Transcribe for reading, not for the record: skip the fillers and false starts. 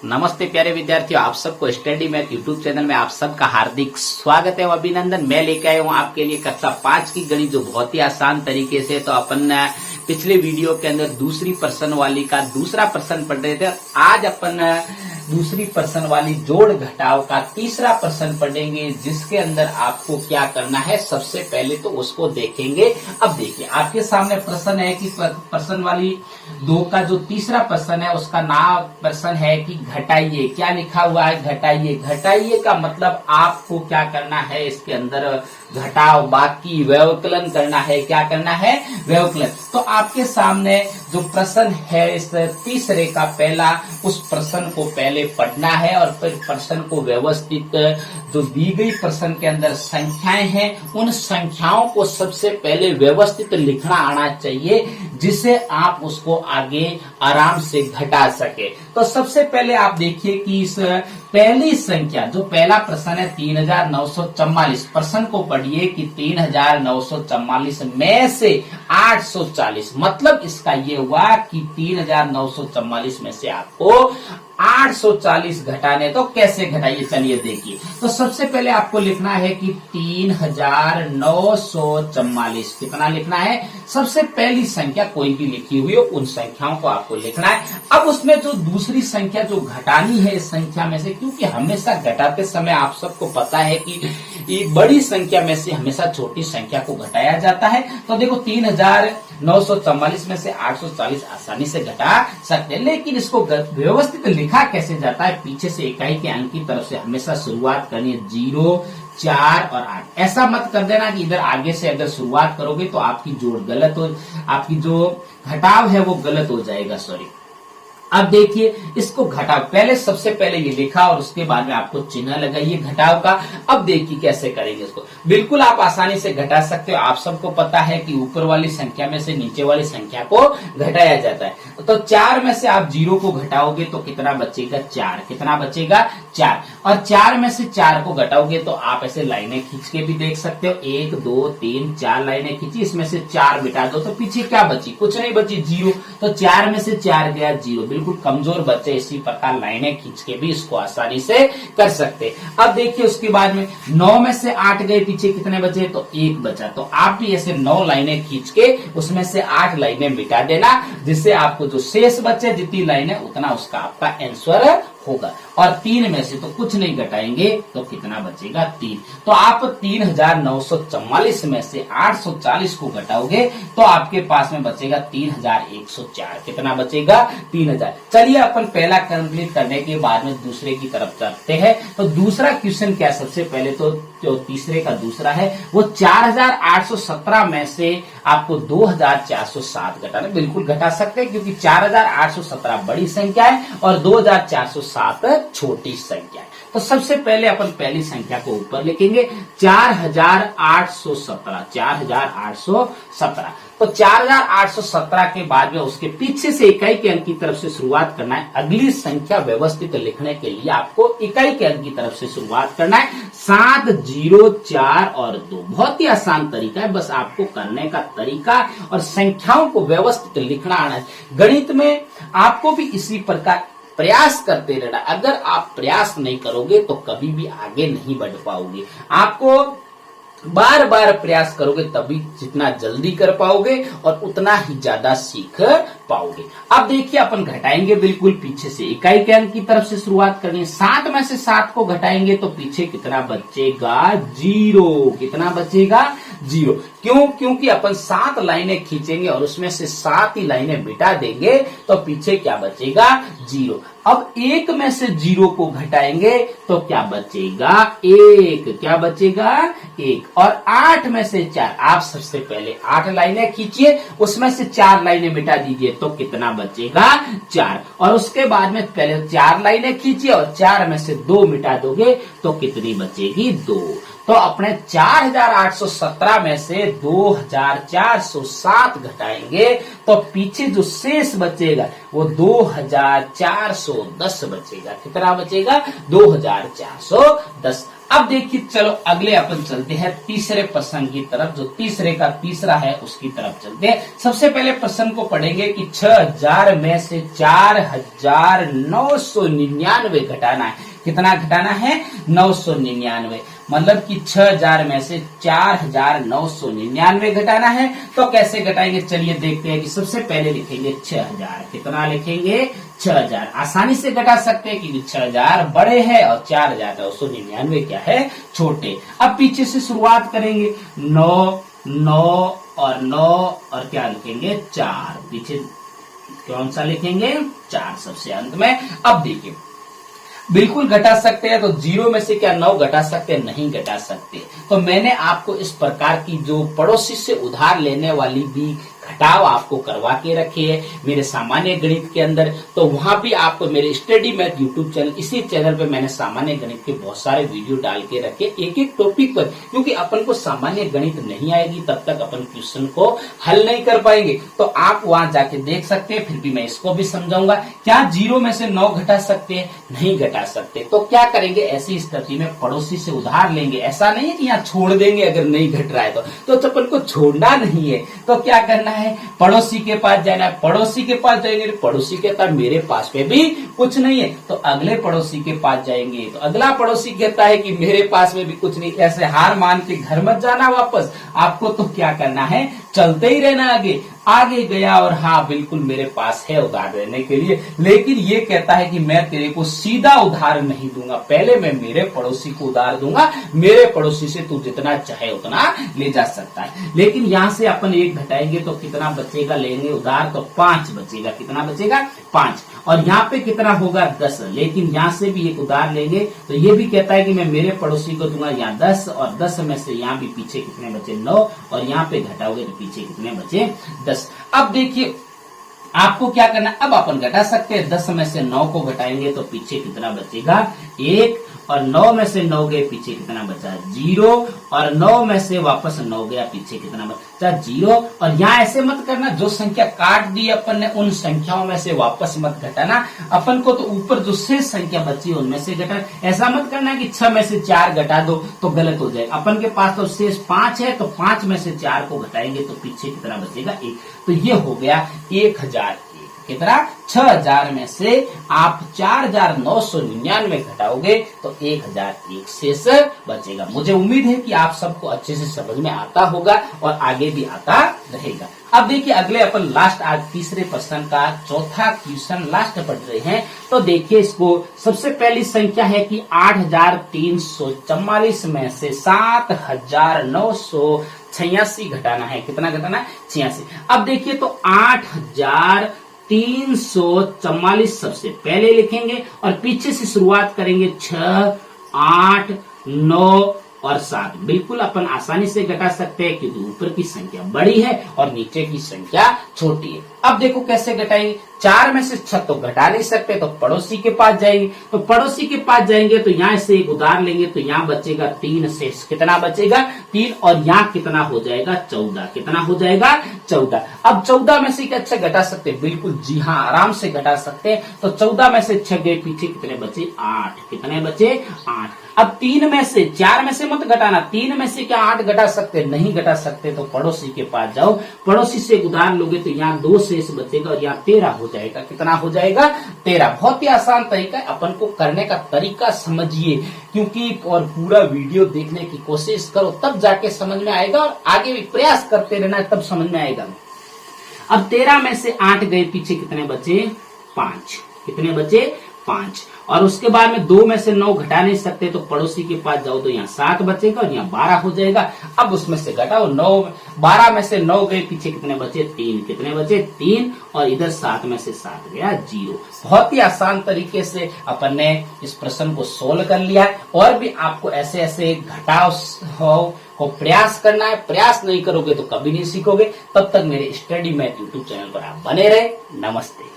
नमस्ते प्यारे विद्यार्थियों, आप सबको स्टडी मैथ यूट्यूब चैनल में आप सबका हार्दिक स्वागत है और अभिनंदन। मैं लेके आया हूँ आपके लिए कक्षा 5 की गणित, जो बहुत ही आसान तरीके से। तो अपन पिछले वीडियो के अंदर दूसरी पर्सन वाली का दूसरा प्रश्न पढ़ रहे थे। आज अपन दूसरी पर्सन वाली जोड़ घटाव का तीसरा प्रश्न पढ़ेंगे, जिसके अंदर आपको क्या करना है, सबसे पहले तो उसको देखेंगे। अब देखिए, आपके सामने प्रश्न है कि पर्सन वाली 2 का जो तीसरा प्रश्न है उसका नाम प्रश्न है कि घटाइए। क्या लिखा हुआ है? घटाइए। घटाइए का मतलब आपको क्या करना है, इसके अंदर घटाव, बाकी व्यवकलन करना है। क्या करना है? व्यवकलन। तो आपके सामने जो प्रश्न है इस तीसरे का पहला, उस प्रश्न को पहले पढ़ना है और फिर प्रश्न को व्यवस्थित, जो दी गई प्रश्न के अंदर संख्याएं हैं उन संख्याओं को सबसे पहले व्यवस्थित लिखना आना चाहिए, जिससे आप उसको आगे आराम से घटा सके। तो सबसे पहले आप देखिए कि इस पहली संख्या, जो पहला प्रश्न है 3944, प्रश्न को पढ़िए कि 3944 में से 840, मतलब इसका ये हुआ कि 3944 में से आपको 840 घटाने। तो कैसे घटाइए, चलिए देखिए। तो सबसे पहले आपको लिखना है कि 3944, कितना लिखना है? सबसे पहली संख्या कोई भी लिखी हुई हो उन संख्याओं को आपको लिखना है। अब उसमें जो दूसरी संख्या जो घटानी है इस संख्या में से, क्योंकि हमेशा घटाते समय आप सबको पता है कि बड़ी संख्या में से हमेशा छोटी संख्या को घटाया जाता है। तो देखो 3944 में से 840 आसानी से घटा सकते हैं, लेकिन इसको व्यवस्थित लिखा कैसे जाता है? पीछे से इकाई के अंक की तरफ से हमेशा शुरुआत करनी है, 0, 4 और 8। ऐसा मत कर देना कि इधर आगे से अगर शुरुआत करोगे तो आपकी जोड़ गलत हो, आपकी जो घटाव है वो गलत हो जाएगा। सॉरी। अब देखिए, इसको घटाव पहले, सबसे पहले ये लिखा और उसके बाद में आपको चिन्ह लगाइए घटाव का। अब देखिए कैसे करेंगे इसको। बिल्कुल आप आसानी से घटा सकते हो। आप सबको पता है कि ऊपर वाली संख्या में से नीचे वाली संख्या को घटाया जाता है। तो 4 में से आप 0 को घटाओगे तो कितना बचेगा? 4। कितना बचेगा? 4। और 4 में से 4 को घटाओगे तो आप ऐसे लाइनें खींच के भी देख सकते हो। 1, 2, 3, 4 लाइनें खींची, इसमें से 4 मिटा दो तो पीछे क्या बची? कुछ नहीं बची, 0। तो 4 में से 4 गया 0। बिल्कुल कमजोर बच्चे इसी प्रकार लाइनें खींच के भी इसको आसानी से कर सकते। अब देखिए उसके बाद में 9 में से 8 गए, पीछे कितने बचे? तो 1 बचा। तो आप भी ऐसे 9 लाइनें खींच के उसमें से 8 लाइनें मिटा देना, जिससे आपको जो शेष बचे, जितनी लाइनें, उतना उसका आपका आंसर होगा। और 3 में से तो कुछ नहीं घटाएंगे तो कितना बचेगा? 3। तो आप 3944 में से 840 को घटाओगे तो आपके पास में बचेगा 3104। कितना बचेगा? 3000। चलिए अपन पहला कंप्लीट करने के बाद में दूसरे की तरफ चलते हैं। तो दूसरा क्वेश्चन क्या? सबसे पहले तो जो तीसरे का दूसरा है वो 4817 में से आपको 2407 घटाना। बिल्कुल घटा सकते हैं, क्योंकि 4817 बड़ी संख्या है और 2407 छोटी संख्या है। तो सबसे पहले अपन पहली संख्या को ऊपर लिखेंगे, 4817। 4817। तो 4817 के बाद में उसके पीछे से इकाई के अंक की तरफ से शुरुआत करना है। अगली संख्या व्यवस्थित लिखने के लिए आपको इकाई के अंक की तरफ से शुरुआत करना है। 7, 0, 4 और 2। बहुत ही आसान तरीका है, बस आपको करने का तरीका और संख्याओं को व्यवस्थित लिखना आना है। गणित में आपको भी इसी प्रकार प्रयास करते रहना। अगर आप प्रयास नहीं करोगे तो कभी भी आगे नहीं बढ़ पाओगे। आपको बार बार प्रयास करोगे तभी जितना जल्दी कर पाओगे और उतना ही ज्यादा सीख पाओगे। अब देखिए अपन घटाएंगे, बिल्कुल पीछे से इकाई के अंक की तरफ से शुरुआत करनी है। 7 में से 7 को घटाएंगे तो पीछे कितना बचेगा? 0। कितना बचेगा? 0। क्यों? क्योंकि अपन 7 लाइनें खींचेंगे और उसमें से 7 ही लाइनें मिटा देंगे तो पीछे क्या बचेगा? 0। अब 1 में से 0 को घटाएंगे तो क्या बचेगा? 1। क्या बचेगा? 1। और 8 में से 4, आप सबसे पहले 8 लाइनें खींचिए, उसमें से 4 लाइनें मिटा दीजिए तो कितना बचेगा? 4। और उसके बाद में पहले 4 लाइनें खींचिए और 4 में से 2 मिटा दोगे तो कितनी बचेगी? 2। तो अपने 4817 में से 2407 घटाएंगे तो पीछे जो शेष बचेगा वो 2410 बचेगा। कितना बचेगा? 2410। अब देखिए, चलो अगले अपन चलते हैं तीसरे प्रश्न की तरफ, जो तीसरे का तीसरा है उसकी तरफ चलते हैं। सबसे पहले प्रश्न को पढ़ेंगे कि 6000 में से 4999 घटाना है। कितना घटाना है? 999। मतलब कि 6000 में से 4999 घटाना है। तो कैसे घटाएंगे, चलिए देखते हैं। कि सबसे पहले लिखेंगे 6000। कितना लिखेंगे? 6000। आसानी से घटा सकते हैं क्योंकि 6000 बड़े हैं और 4999 क्या है? छोटे। अब पीछे से शुरुआत करेंगे। 9 9 और 9 और क्या लिखेंगे? 4। पीछे कौन सा लिखेंगे? 4 सबसे अंत में। अब देखिए, बिल्कुल घटा सकते हैं तो 0 में से क्या 9 घटा सकते हैं? नहीं घटा सकते। तो मैंने आपको इस प्रकार की जो पड़ोसी से उधार लेने वाली भी घटाव आपको करवा के रखी है मेरे सामान्य गणित के अंदर। तो वहां भी आपको मेरे स्टडी मैथ यूट्यूब चैनल, इसी चैनल पे मैंने सामान्य गणित के बहुत सारे वीडियो डाल के रखे एक एक टॉपिक पर, क्योंकि अपन को सामान्य गणित नहीं आएगी तब तक अपन क्वेश्चन को हल नहीं कर पाएंगे। तो आप वहां जाके देख सकते हैं। फिर भी मैं इसको भी समझाऊंगा। क्या 0 में से 9 घटा सकते हैं? नहीं घटा सकते। तो क्या करेंगे, ऐसी स्थिति में पड़ोसी से उधार लेंगे। ऐसा नहीं है कि यहाँ छोड़ देंगे अगर नहीं घट रहा है तो अपन को छोड़ना नहीं है। तो क्या करना है, पड़ोसी के पास जाना है। पड़ोसी के पास जाएंगे, पड़ोसी कहता है मेरे पास में भी कुछ नहीं है। तो अगले पड़ोसी के पास जाएंगे तो अगला पड़ोसी कहता है कि मेरे पास में भी कुछ नहीं। ऐसे हार मान के घर मत जाना वापस। आपको तो क्या करना है, चलते ही रहना आगे। आगे गया और हाँ बिल्कुल मेरे पास है उधार देने के लिए, लेकिन ये कहता है कि मैं तेरे को सीधा उधार नहीं दूंगा, पहले मैं मेरे पड़ोसी को उधार दूंगा। मेरे पड़ोसी से तू जितना चाहे उतना ले जा सकता है। लेकिन यहाँ से अपन 1 घटाएंगे तो कितना बचेगा? लेंगे उधार तो 5 बचेगा। कितना बचेगा? 5। और यहाँ पे कितना होगा? 10। लेकिन यहाँ से भी एक उधार लेंगे तो ये भी कहता है कि मैं मेरे पड़ोसी को दूंगा यहाँ 10, और 10 में से यहाँ भी पीछे कितने बचे? 9, और यहाँ पे घटाओगे तो पीछे कितने बचे? 10। अब देखिए आपको क्या करना है, अब अपन घटा सकते हैं। 10 में से 9 को घटाएंगे तो पीछे कितना बचेगा? 1, और 9 में से 9 गए पीछे कितना बचा? 0, और 9 में से वापस 9 गया पीछे कितना बचा? 0। और यहाँ ऐसे मत करना, जो संख्या काट दी अपन ने उन संख्याओं में से वापस मत घटाना। अपन को तो ऊपर जो शेष संख्या बची उनमें से घटाना। ऐसा मत करना कि 6 में से 4 घटा दो तो गलत हो जाएगा। अपन के पास तो शेष 5 है, तो 5 में से 4 को घटाएंगे तो पीछे कितना बचेगा? 1। तो ये हो गया 1001। कितना? 6000 में से आप 4999 घटाओगे तो 1001 शेष बचेगा। मुझे उम्मीद है कि आप सबको अच्छे से समझ में आता होगा और आगे भी आता रहेगा। अब देखिए अगले अपन लास्ट, आज तीसरे प्रश्न का चौथा क्वेश्चन लास्ट पढ़ रहे हैं। तो देखिए इसको, सबसे पहली संख्या है कि 8344 में से 7986 घटाना है। कितना घटाना है? 86। अब देखिए तो 8344 सबसे पहले लिखेंगे और पीछे से शुरुआत करेंगे 6, 8, 9 और 7। बिल्कुल अपन आसानी से घटा सकते हैं क्योंकि ऊपर की संख्या बड़ी है और नीचे की संख्या छोटी है। अब देखो कैसे घटाएंगे। 4 में से 6 तो घटा नहीं सकते, तो पड़ोसी के पास जाएंगे। तो पड़ोसी के पास जाएंगे तो यहाँ से एक उधार लेंगे तो यहाँ बचेगा 3 शेष। कितना बचेगा? 3। और यहाँ कितना हो जाएगा? 14। कितना हो जाएगा? 14। अब 14 में से क्या 6 घटा सकते हैं? बिल्कुल जी हाँ, आराम से घटा सकते हैं। तो 14 में से 6 गए पीछे कितने बचे? 8। कितने बचे? 8। अब 3 में से, 4 में से मत घटाना, 3 में से क्या 8 घटा सकते? नहीं घटा सकते। तो पड़ोसी के पास जाओ, पड़ोसी से उधार लोगे तो यहाँ 2 शेष बचेगा और यहाँ 13 हो जाएगा। कितना हो जाएगा? 13। बहुत ही आसान तरीका है, अपन को करने का तरीका समझिए क्योंकि, और पूरा वीडियो देखने की कोशिश करो तब जाके समझ में आएगा, और आगे भी प्रयास करते रहना तब समझ में आएगा। अब 13 में से 8 गए पीछे कितने बचे? 5। कितने बचे? 5। और उसके बाद में 2 में से 9 घटा नहीं सकते, तो पड़ोसी के पास जाओ तो यहाँ 7 बचेगा और यहाँ 12 हो जाएगा। अब उसमें से घटाओ 9, 12 में से 9 गए पीछे कितने बचे? 3। कितने बचे? 3। और इधर 7 में से 7 गया 0। बहुत ही आसान तरीके से अपन ने इस प्रश्न को सोल्व कर लिया है। और भी आपको ऐसे ऐसे घटाव को प्रयास करना है। प्रयास नहीं करोगे तो कभी नहीं सीखोगे। तब तक मेरे स्टडी मैथ यूट्यूब चैनल पर आप बने रहे। नमस्ते।